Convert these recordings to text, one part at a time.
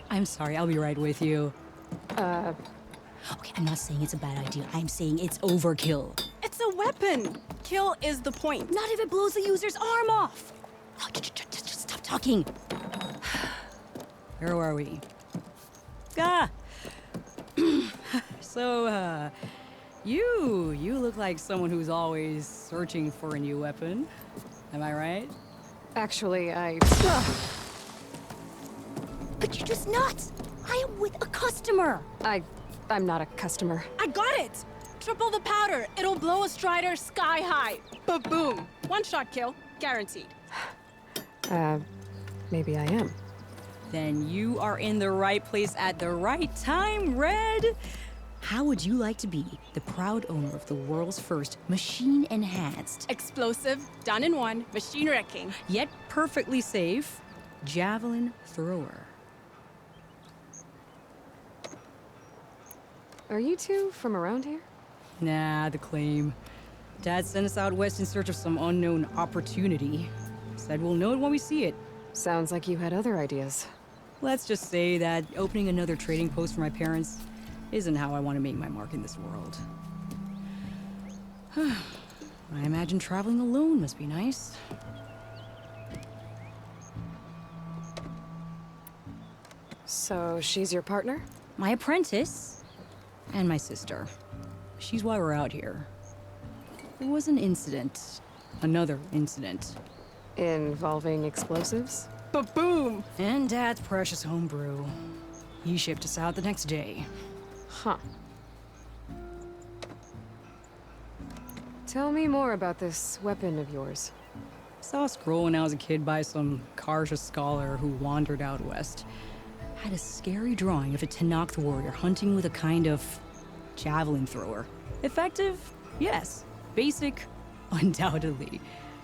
I'm sorry, I'll be right with you. Uh, Okay, I'm not saying it's a bad idea. I'm saying it's overkill. It's a weapon. Kill is the point. Not if it blows the user's arm off. Oh, just stop talking. Where are we? Ah! So, you look like someone who's always searching for a new weapon. Am I right? actually, Could you just not? I am with a customer. I'm not a customer. I got it. Triple the powder. It'll blow a Strider sky high. Ba-boom. One shot kill. Guaranteed. Maybe I am. Then you are in the right place at the right time, Red. How would you like to be the proud owner of the world's first machine-enhanced, Explosive, done in one, machine wrecking. yet perfectly safe, javelin thrower? Are you two from around here? Nah, the claim. Dad sent us out west in search of some unknown opportunity. Said we'll know it when we see it. Sounds like you had other ideas. Let's just say that opening another trading post for my parents isn't how I want to make my mark in this world. I imagine traveling alone must be nice. So she's your partner? My apprentice and my sister. She's why we're out here. There was an incident. Another incident. Involving explosives? Ba-boom. And Dad's precious homebrew. He shipped us out the next day. Huh. Tell me more about this weapon of yours. Saw a scroll when I was a kid by some Karja scholar who wandered out west. Had a scary drawing of a Tenakth warrior hunting with a kind of javelin thrower. Effective? Yes. Basic? Undoubtedly.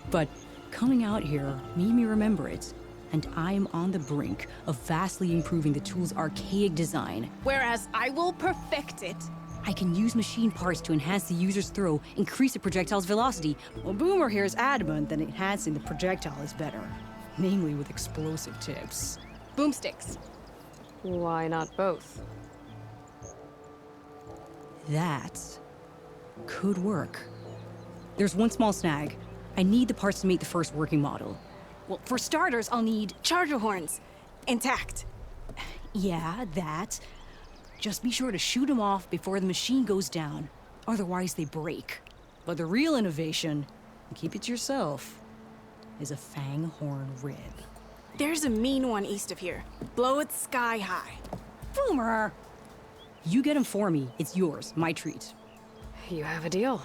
But coming out here made me remember it. And I'm on the brink of vastly improving the tool's archaic design. Whereas I will perfect it. I can use machine parts to enhance the user's throw, increase the projectile's velocity. Well, Boomer here is adamant that enhancing the projectile is better. Namely with explosive tips. Boomsticks. Why not both? That could work. There's one small snag. I need the parts to make the first working model. Well, for starters, I'll need charger horns. Intact. Yeah, that. Just be sure to shoot them off before the machine goes down. Otherwise, they break. But the real innovation, and keep it to yourself, is a fang horn rib. There's a mean one east of here. Blow it sky high. Boomer! You get him for me. It's yours. My treat. You have a deal.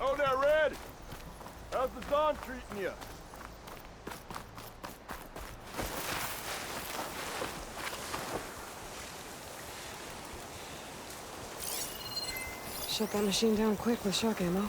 Oh, now, Red! How's the dawn treating you? Shut that machine down quick with shock ammo.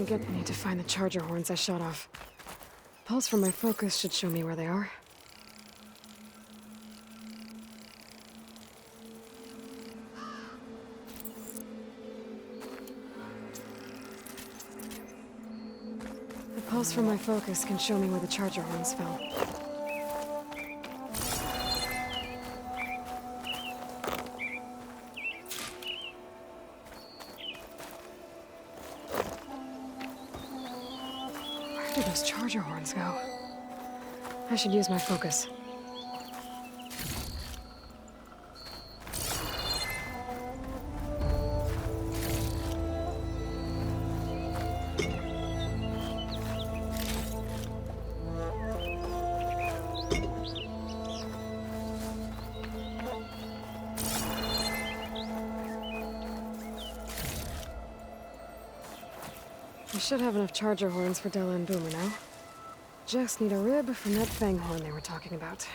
I need to find the charger horns I shot off. Pulse from my focus should show me where they are. The pulse from my focus can show me where the charger horns fell. Where did those charger horns go? I should use my focus. I should have enough charger horns for Della and Boomer now. Just need a rib from that fang horn they were talking about.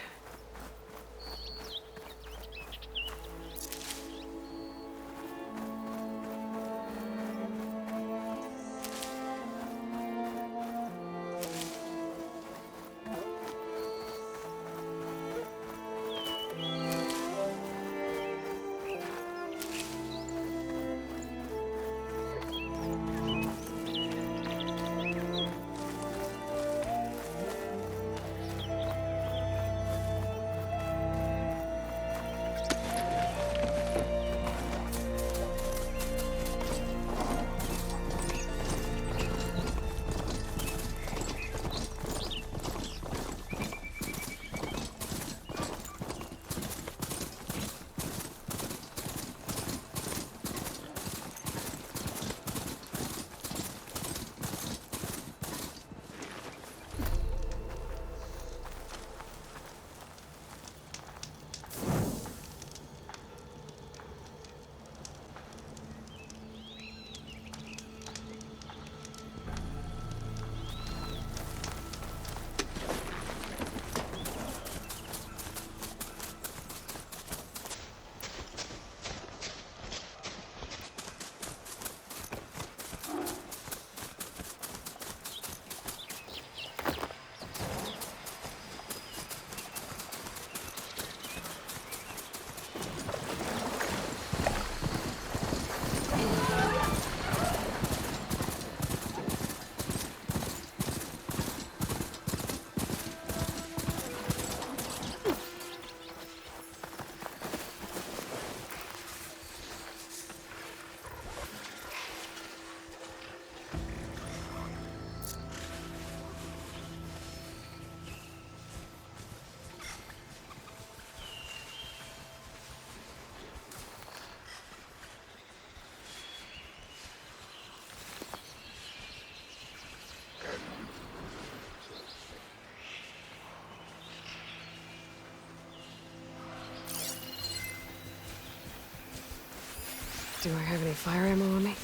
Do I have any fire ammo on me?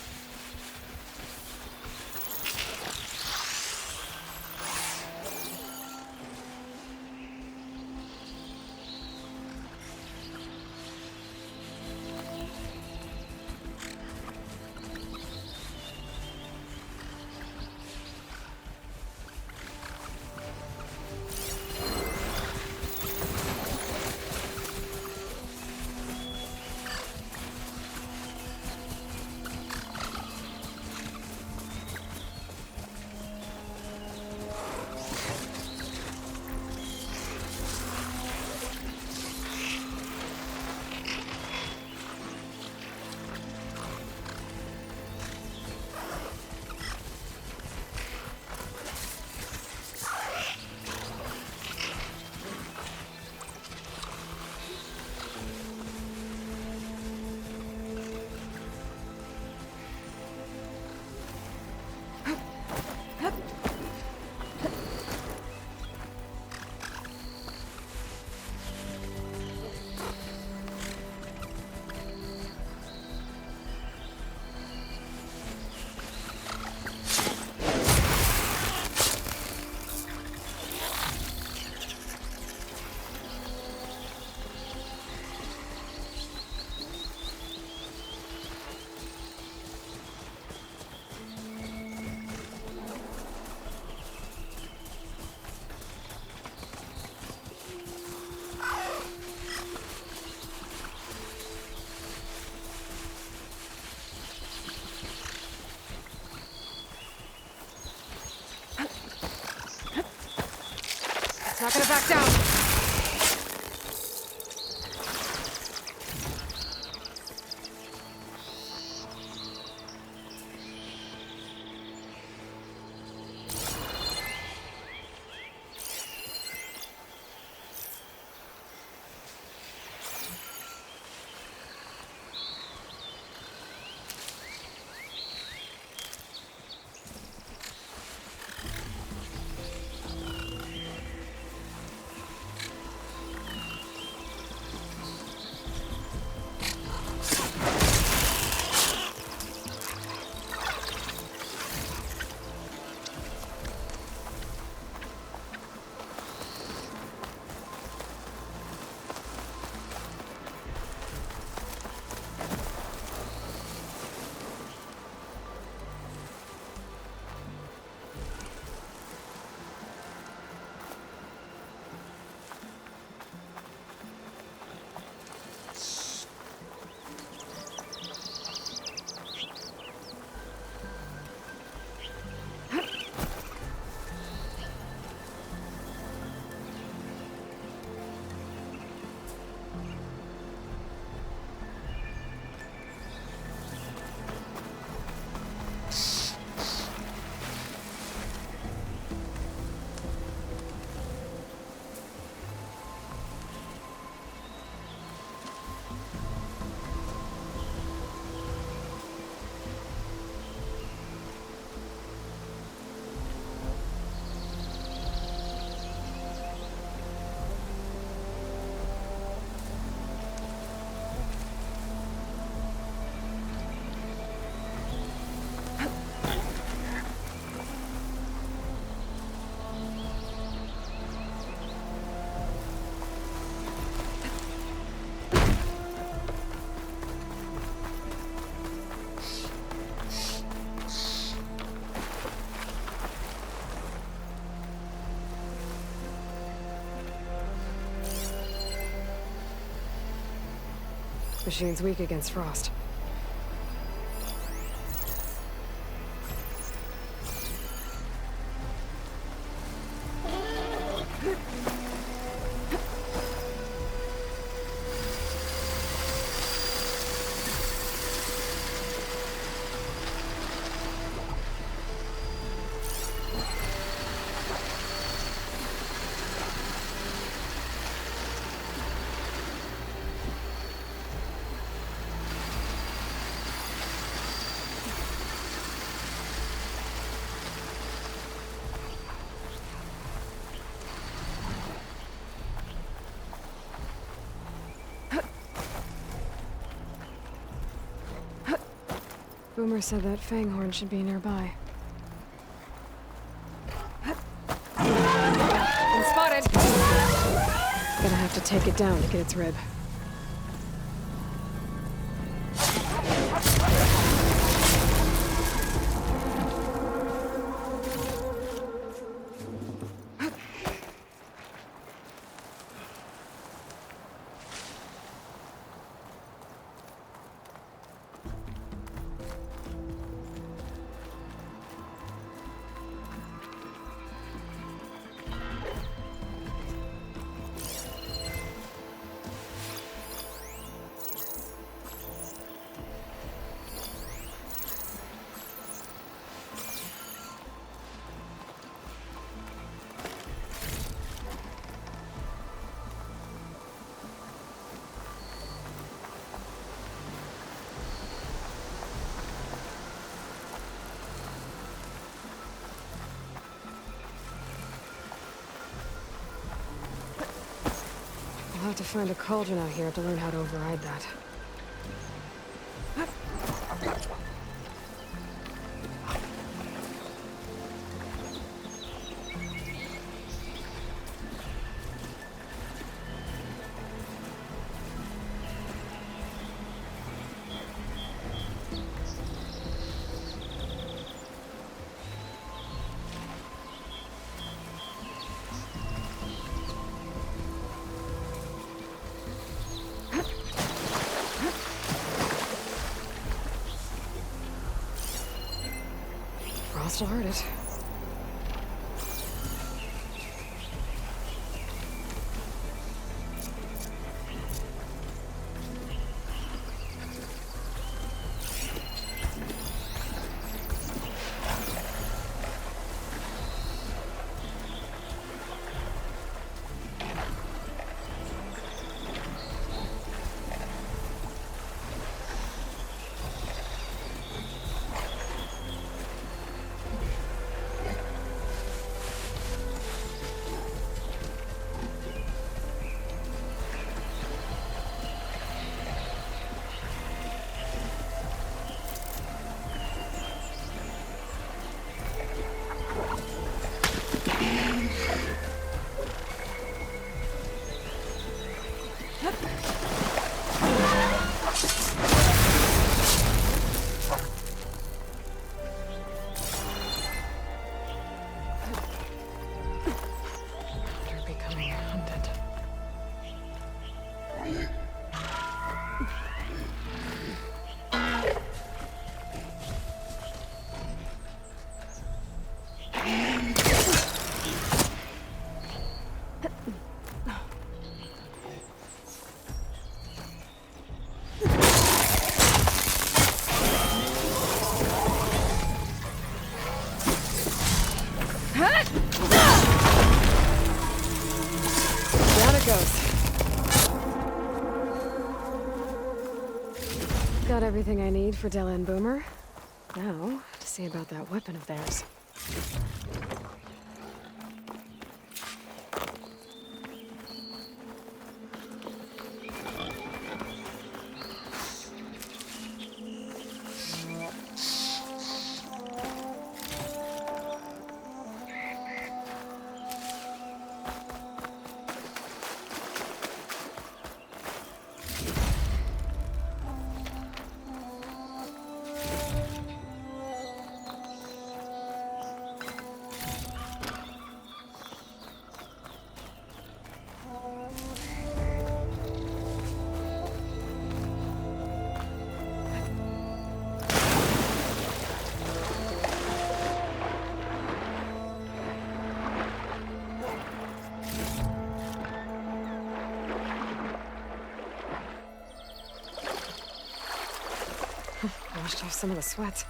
Not gonna back down. Machine's weak against frost. Boomer said that fanghorn should be nearby. Been spotted! Gonna have to take it down to get its rib. I'll have to find a cauldron out here to learn how to override that. Frost will hurt it. got everything I need for Della and Boomer. Now, to see about that weapon of theirs. Washed off some of the sweat.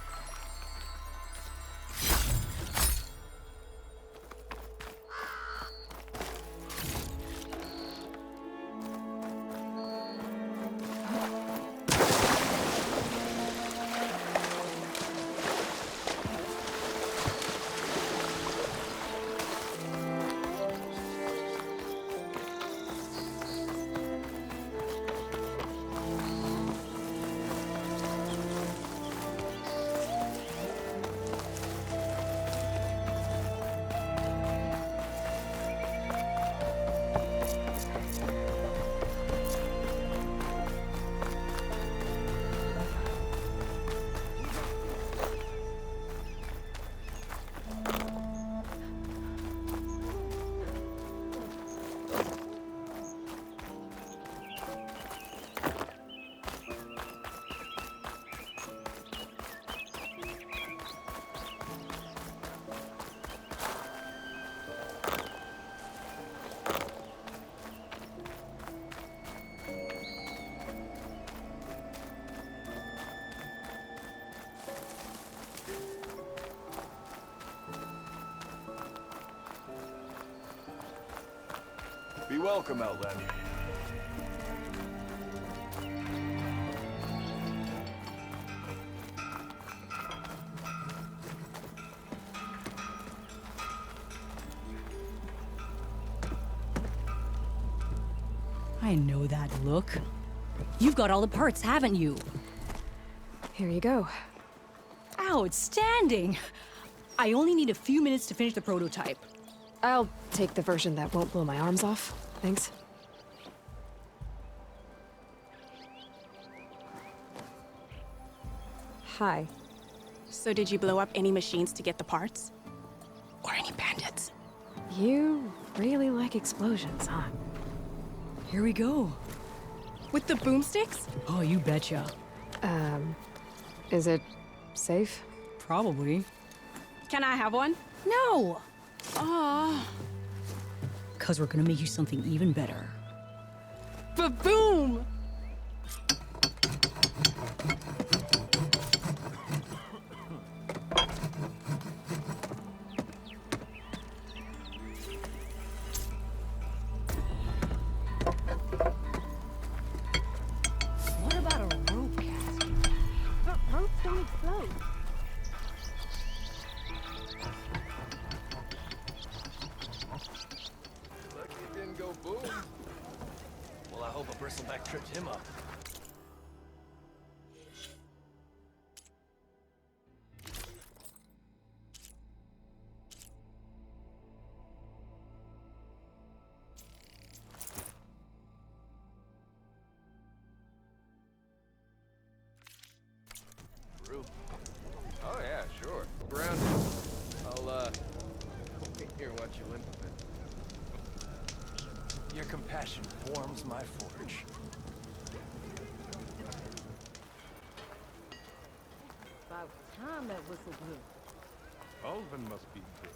Be welcome, Outlander. I know that look. You've got all the parts, haven't you? Here you go. Outstanding! I only need a few minutes to finish the prototype. I'll take the version that won't blow my arms off. Thanks. Hi. So did you blow up any machines to get the parts? Or any bandits? You really like explosions, huh? Here we go. With the boomsticks? Oh, you betcha. Is it safe? Probably. Can I have one? No! Aw. 'Cause we're gonna make you something even better. Ba-boom! What about a rope cast? But ropes don't explode. Lucky it didn't go boom. Well, I hope a bristleback tripped him up. Roof. Oh yeah, sure. Around. I'll here watch you limp a bit. Your compassion warms my forge. About time that whistle blew. Alvin must be good.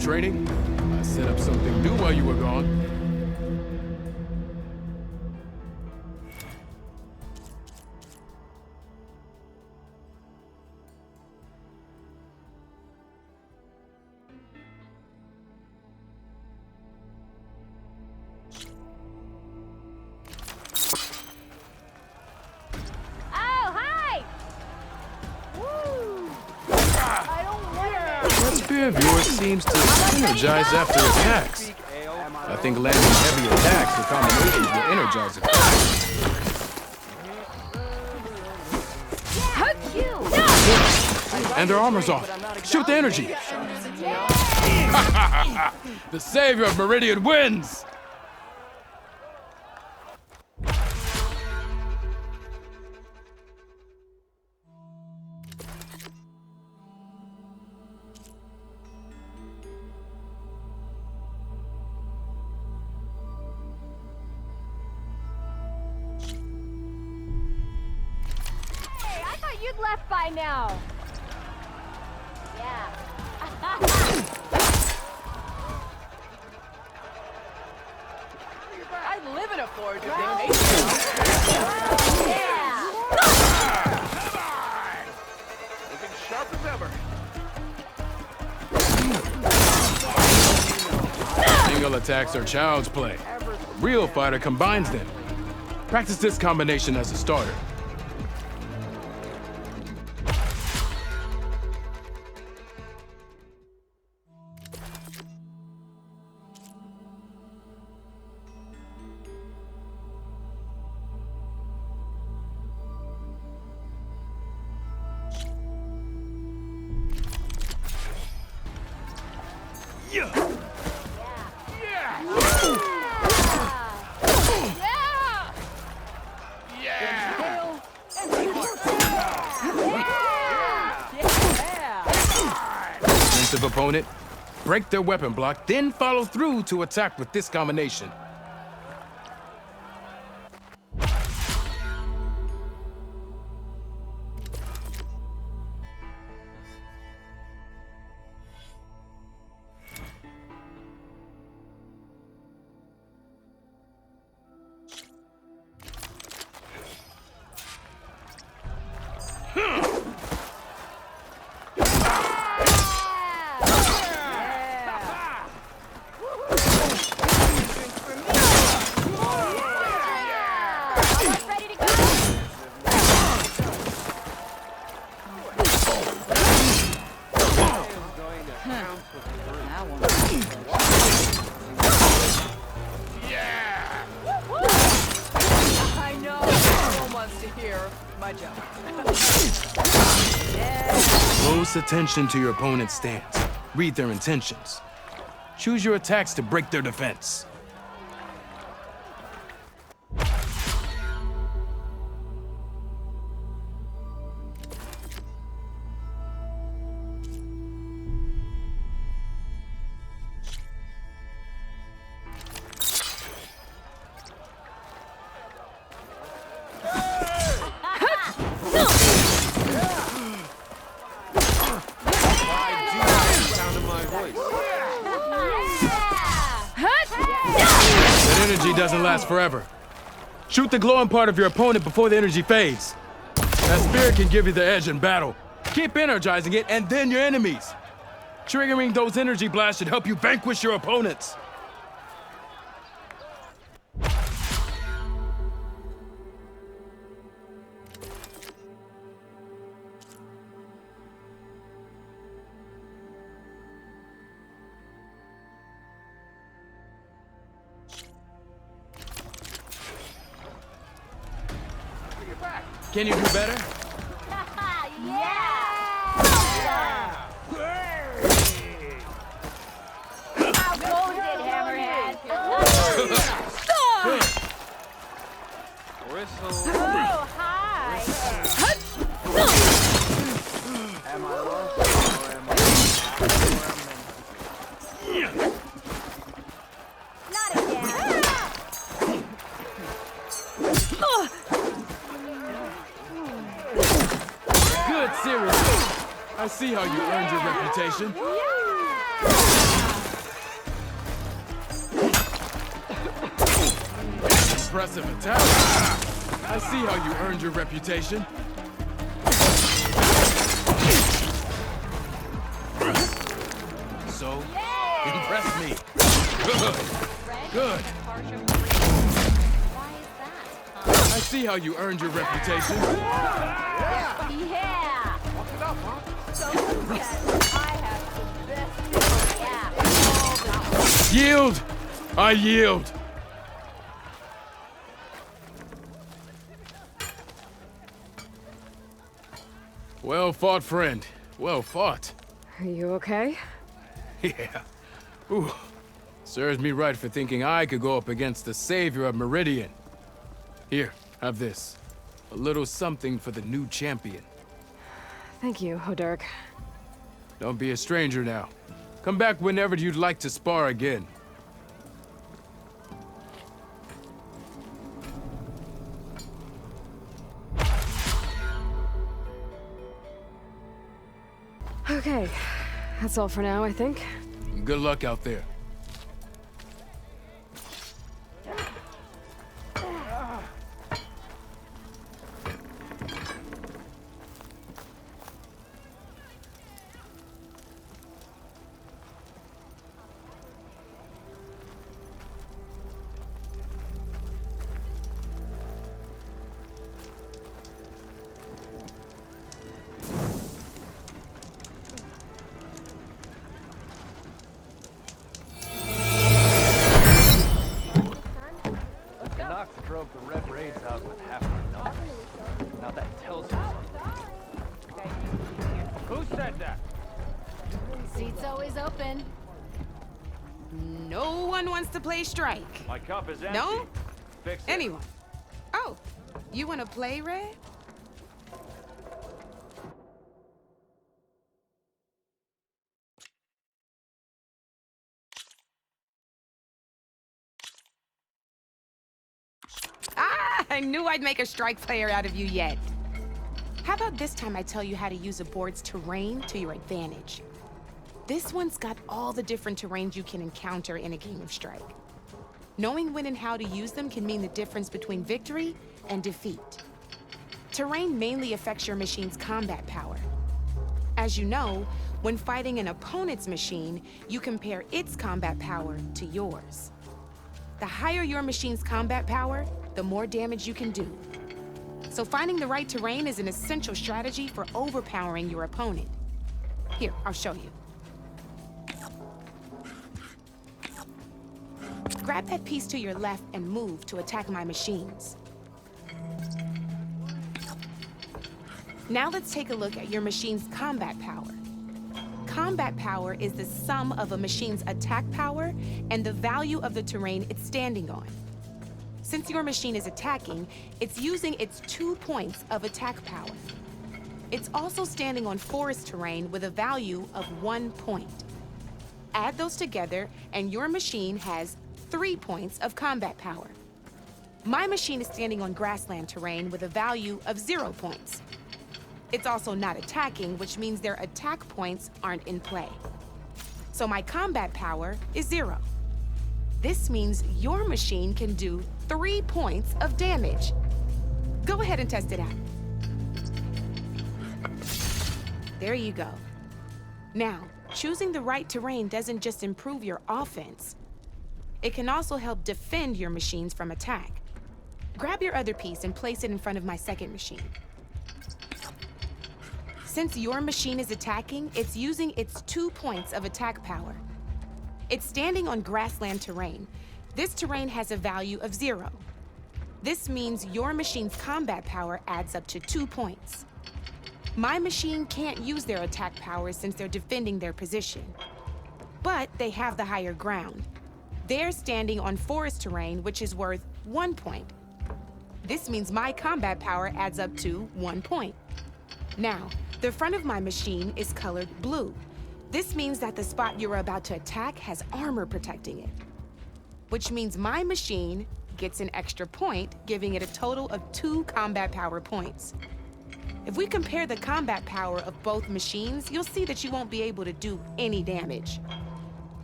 training? I set up something new while you were gone. That spear of yours seems to energize after attacks. I think landing heavy attacks with combinations will energize it. And their armor's off. Shoot the energy. The savior of Meridian wins! You'd left by now. Yeah. I live in a forge of Yeah. Looking sharp as ever. Single attacks are child's play. A real fighter combines them. Practice this combination as a starter. Defensive opponent, break their weapon block, then follow through to attack with this combination. I know. No one wants to hear my joke. Close attention to your opponent's stance. Read their intentions. Choose your attacks to break their defense. That energy doesn't last forever. Shoot the glowing part of your opponent before the energy fades. That spirit can give you the edge in battle. Keep energizing it, and then your enemies. Triggering those energy blasts should help you vanquish your opponents. Can you do better? How goes it, Hammerhead? Whistle. Oh, hi. Am I lost or am I Not again. Good, seriously. I see how you earned your reputation. Yeah. impressive attack. I see how you earned your reputation. So, impress me. Good. Good. Why is that? I see how you earned your reputation. Yeah! So good. I have the best yeah. Yield! I yield! Well fought, friend. Well fought. Are you okay? Yeah. Ooh. Serves me right for thinking I could go up against the savior of Meridian. Here, have this. A little something for the new champion. Thank you, Hodurk. Don't be a stranger now. Come back whenever you'd like to spar again. Okay, that's all for now, I think. Good luck out there. Knox drove the Red Raids out with half my numbers. Now that tells you something. Who said that? Seat's always open. No one wants to play strike. My cup is empty. No? Fix it. Anyone? Oh, you want to play, Red? Ah, I knew I'd make a strike player out of you yet. How about this time I tell you how to use a board's terrain to your advantage? This one's got all the different terrains you can encounter in a game of strike. Knowing when and how to use them can mean the difference between victory and defeat. Terrain mainly affects your machine's combat power. As you know, when fighting an opponent's machine, you compare its combat power to yours. The higher your machine's combat power, the more damage you can do. So finding the right terrain is an essential strategy for overpowering your opponent. Here, I'll show you. Grab that piece to your left and move to attack my machines. Now let's take a look at your machine's combat power. Combat power is the sum of a machine's attack power and the value of the terrain it's standing on. Since your machine is attacking, it's using its 2 points of attack power. It's also standing on forest terrain with a value of 1 point. Add those together, and your machine has 3 points of combat power. My machine is standing on grassland terrain with a value of 0 points. It's also not attacking, which means their attack points aren't in play. So my combat power is 0. This means your machine can do 3 points of damage. Go ahead and test it out. There you go. Now, choosing the right terrain doesn't just improve your offense. It can also help defend your machines from attack. Grab your other piece and place it in front of my second machine. Since your machine is attacking, it's using its 2 points of attack power. It's standing on grassland terrain. This terrain has a value of 0. This means your machine's combat power adds up to 2 points. My machine can't use their attack powers since they're defending their position. But they have the higher ground. They're standing on forest terrain, which is worth 1 point. This means my combat power adds up to 1 point. Now, the front of my machine is colored blue. This means that the spot you're about to attack has armor protecting it, which means my machine gets an extra point, giving it a total of 2 combat power points. If we compare the combat power of both machines, you'll see that you won't be able to do any damage.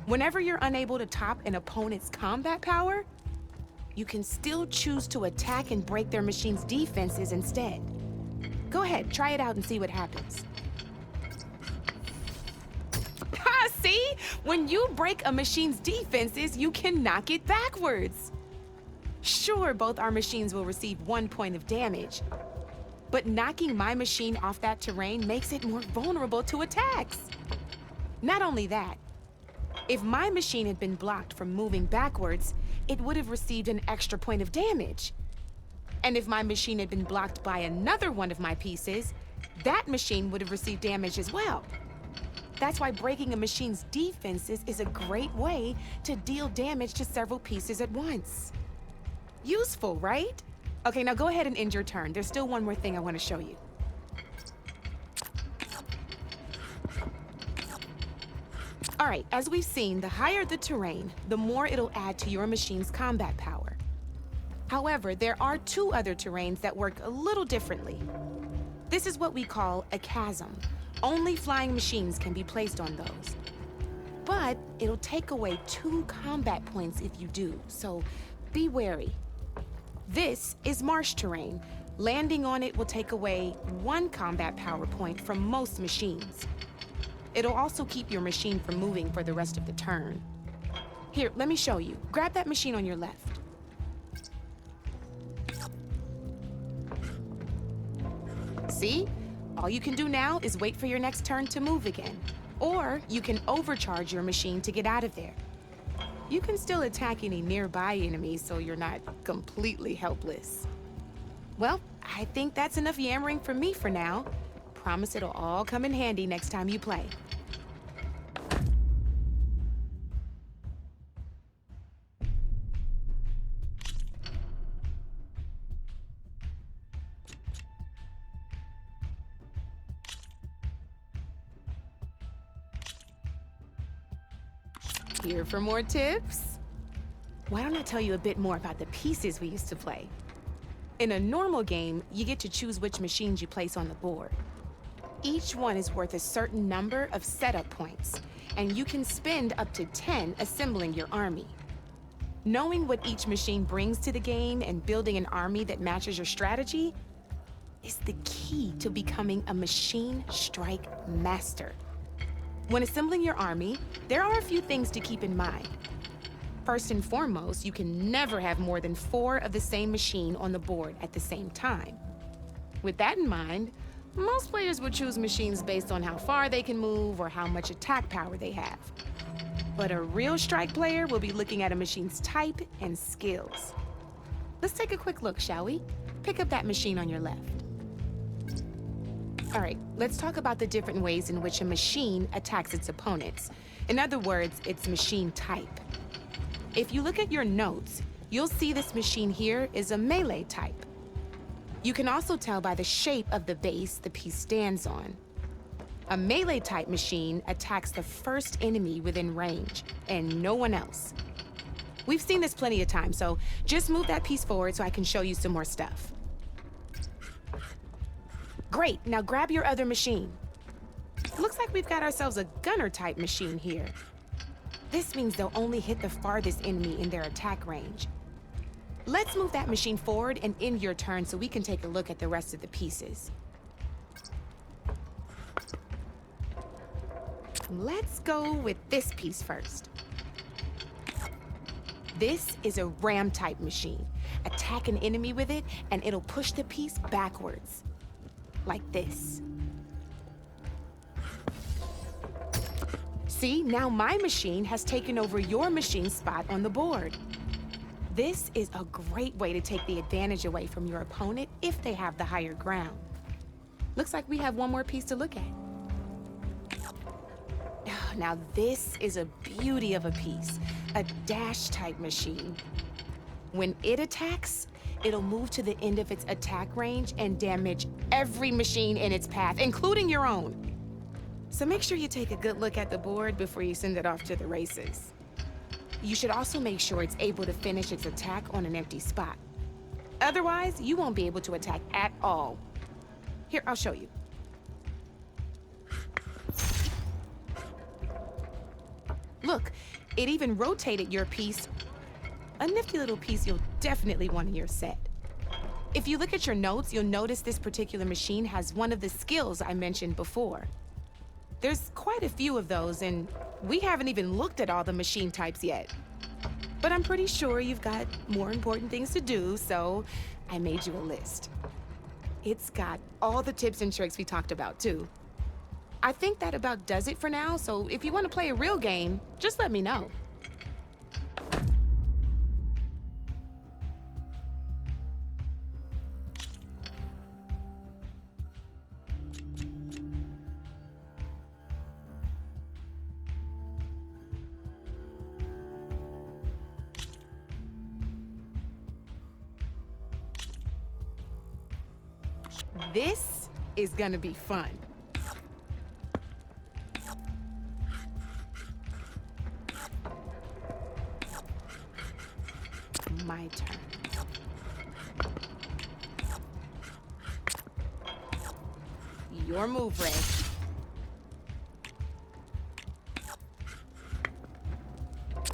Whenever you're unable to top an opponent's combat power, you can still choose to attack and break their machine's defenses instead. Go ahead, try it out and see what happens. Ha, see? When you break a machine's defenses, you can knock it backwards. Sure, both our machines will receive 1 point of damage, but knocking my machine off that terrain makes it more vulnerable to attacks. Not only that, if my machine had been blocked from moving backwards, it would have received an extra point of damage. And if my machine had been blocked by another one of my pieces, that machine would have received damage as well. That's why breaking a machine's defenses is a great way to deal damage to several pieces at once. Useful, right? Okay, now go ahead and end your turn. There's still one more thing I want to show you. All right, as we've seen, the higher the terrain, the more it'll add to your machine's combat power. However, there are 2 other terrains that work a little differently. This is what we call a chasm. Only flying machines can be placed on those. But it'll take away 2 combat points if you do, so be wary. This is marsh terrain. Landing on it will take away 1 combat power point from most machines. It'll also keep your machine from moving for the rest of the turn. Here, let me show you. Grab that machine on your left. See? All you can do now is wait for your next turn to move again. Or you can overcharge your machine to get out of there. You can still attack any nearby enemies so you're not completely helpless. Well, I think that's enough yammering from me for now. Promise it'll all come in handy next time you play. Here for more tips? Why don't I tell you a bit more about the pieces we used to play? In a normal game, you get to choose which machines you place on the board. Each one is worth a certain number of setup points, and you can spend up to 10 assembling your army. Knowing what each machine brings to the game and building an army that matches your strategy is the key to becoming a machine strike master. When assembling your army, there are a few things to keep in mind. First and foremost, you can never have more than 4 of the same machine on the board at the same time. With that in mind, most players would choose machines based on how far they can move or how much attack power they have. But a real strike player will be looking at a machine's type and skills. Let's take a quick look, shall we? Pick up that machine on your left. All right, let's talk about the different ways in which a machine attacks its opponents. In other words, its machine type. If you look at your notes, you'll see this machine here is a melee type. You can also tell by the shape of the base the piece stands on. A melee type machine attacks the first enemy within range, and no one else. We've seen this plenty of times, so just move that piece forward so I can show you some more stuff. Great, now grab your other machine. Looks like we've got ourselves a gunner type machine here. This means they'll only hit the farthest enemy in their attack range. Let's move that machine forward and end your turn so we can take a look at the rest of the pieces. Let's go with this piece first. This is a ram type machine. Attack an enemy with it and it'll push the piece backwards. Like this. See, now my machine has taken over your machine's spot on the board. This is a great way to take the advantage away from your opponent if they have the higher ground. Looks like we have one more piece to look at. Now this is a beauty of a piece, a dash type machine. When it attacks, it'll move to the end of its attack range and damage every machine in its path, including your own. So make sure you take a good look at the board before you send it off to the races. You should also make sure it's able to finish its attack on an empty spot. Otherwise, you won't be able to attack at all. Here, I'll show you. Look, it even rotated your piece a nifty little piece you'll definitely want in your set. If you look at your notes, you'll notice this particular machine has one of the skills I mentioned before. There's quite a few of those, and we haven't even looked at all the machine types yet. But I'm pretty sure you've got more important things to do, so I made you a list. It's got all the tips and tricks we talked about, too. I think that about does it for now, so if you want to play a real game, just let me know. This is gonna be fun. My turn. Your move, Red.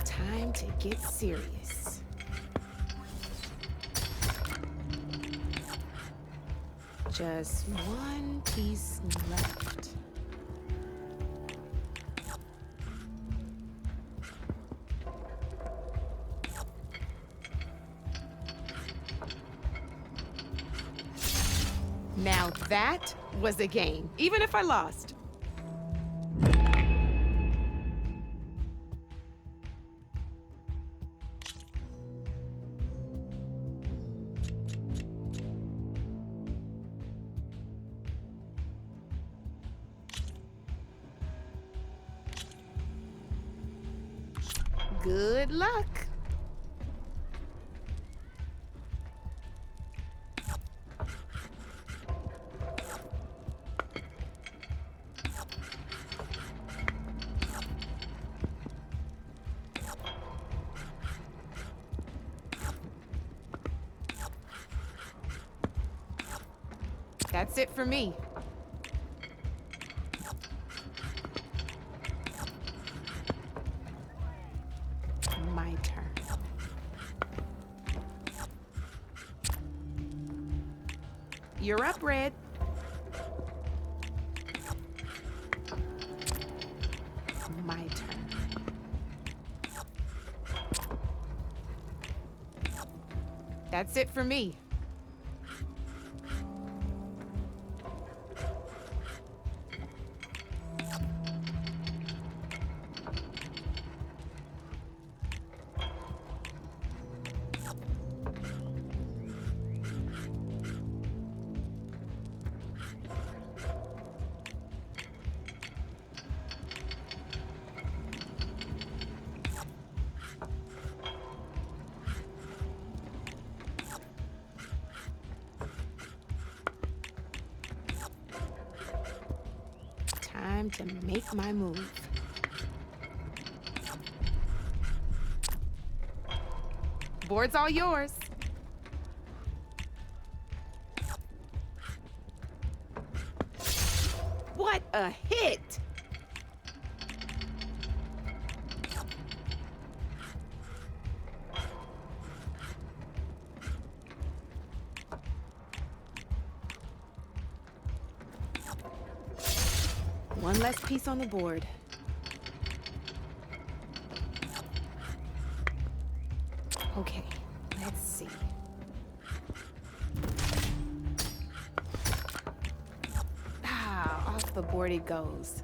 Time to get serious. Just one piece left. Now that was a game, even if I lost. Good luck. That's it for me. My turn. You're up, Red. My turn. That's it for me. Time to make my move. Board's all yours. What a hit! One less piece on the board. Okay, let's see. Ah, off the board it goes.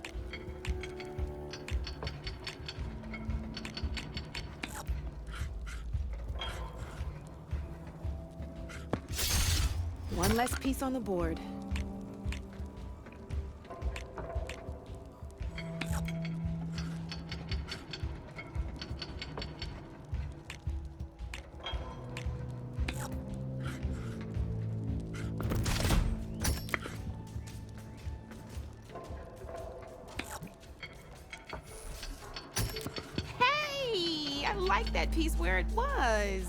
One less piece on the board. I like that piece where it was.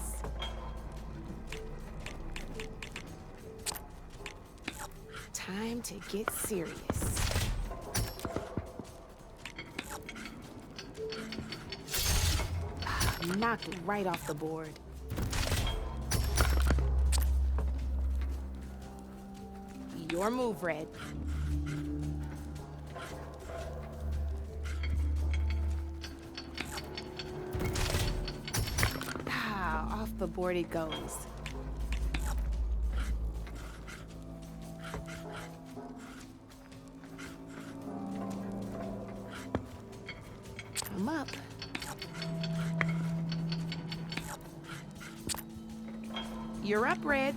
Time to get serious. knocked right off the board. Your move, Red. Ah, off the board it goes. I'm up. You're up, Red.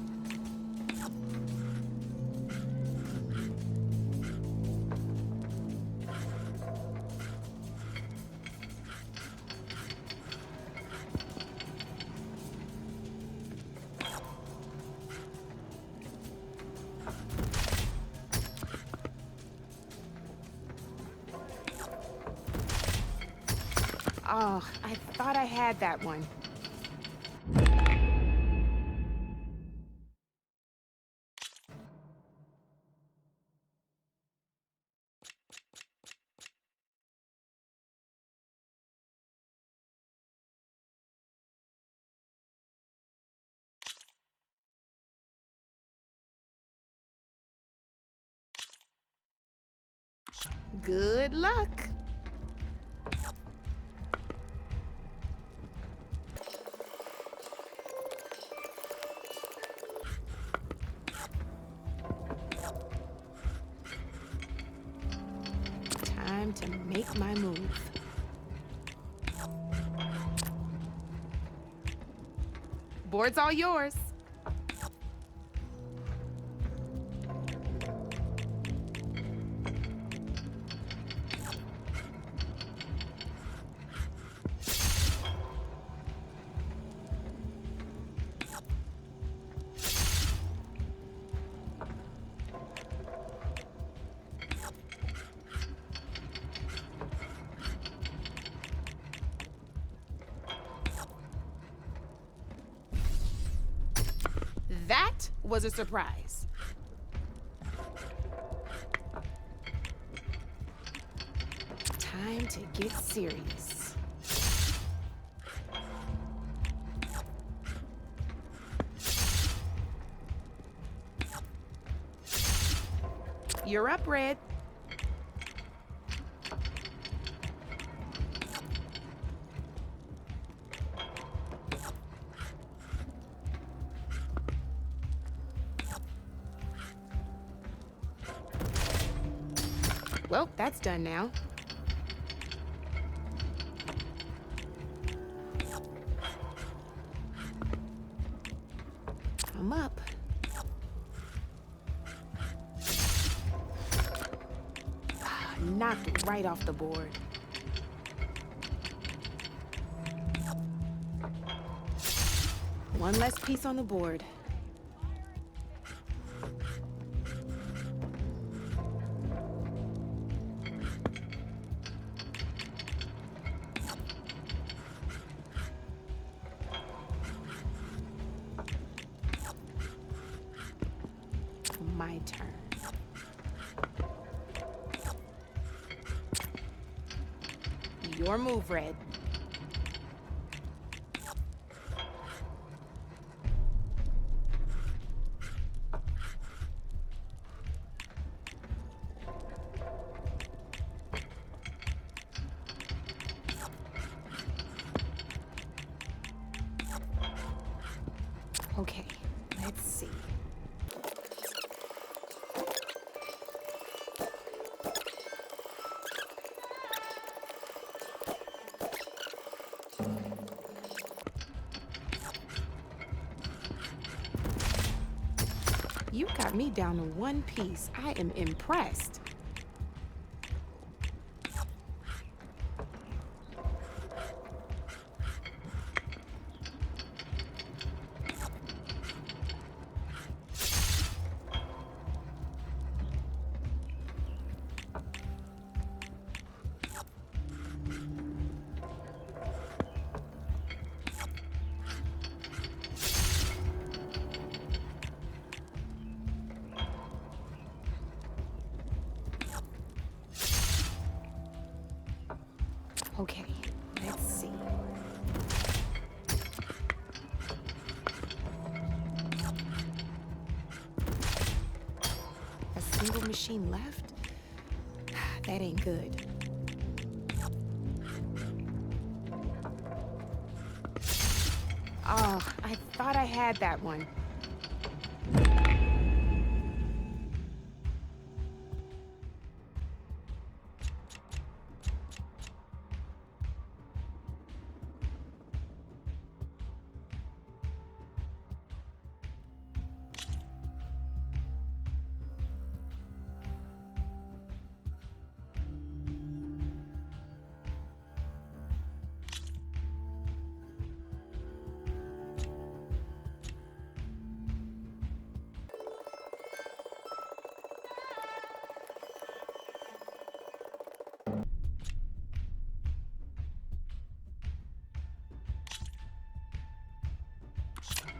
Oh, I thought I had that one. Good luck. Time to make my move. Board's all yours. That was a surprise. Time to get serious. You're up, Red. Well, that's done now. I'm up. Knocked right off the board. One less piece on the board. My turn. Your move, Red. Okay, let's see. You got me down to one piece. I am impressed. Okay, let's see. machine left? That ain't good. Oh, I thought I had that one.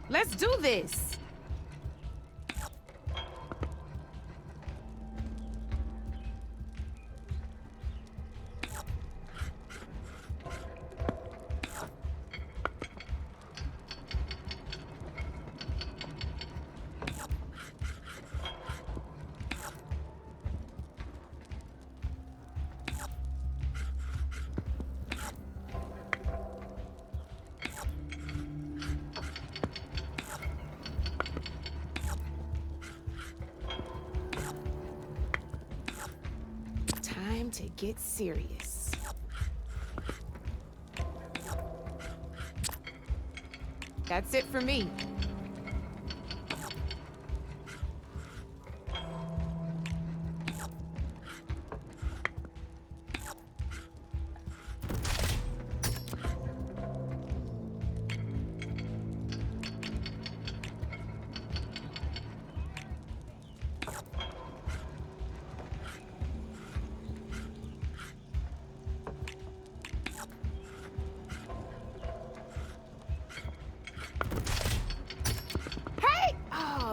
Let's do this! Time to get serious. That's it for me.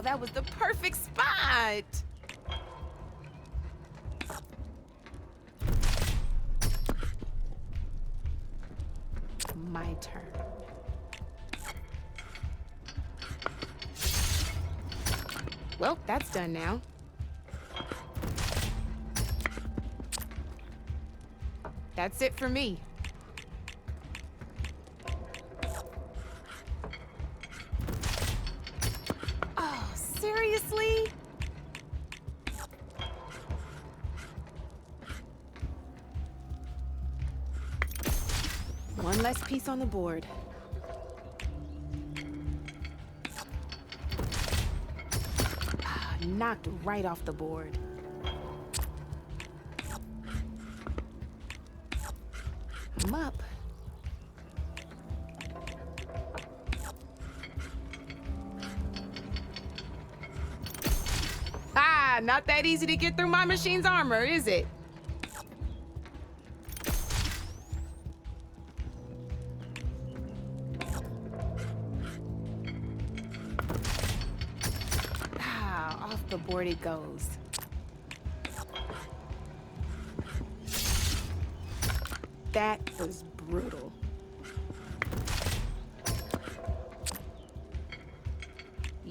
That was the perfect spot! My turn. Well, that's done now. That's it for me. Seriously? One less piece on the board. Knocked right off the board. I'm up. Not that easy to get through my machine's armor, is it? Off the board it goes. That was brutal.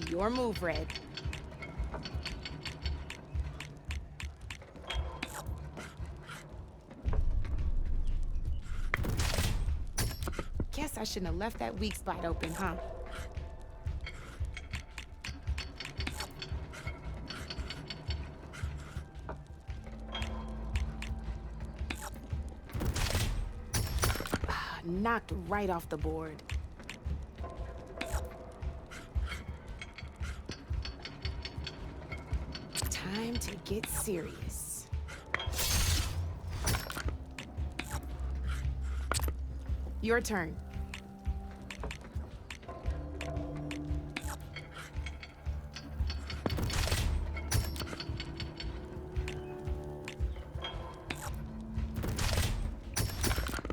Your move, Red. Guess I shouldn't have left that weak spot open, huh? Knocked right off the board. Time to get serious. Your turn.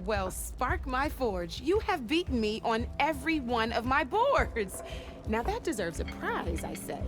Well, spark my forge. You have beaten me on every one of my boards. Now that deserves a prize, I say.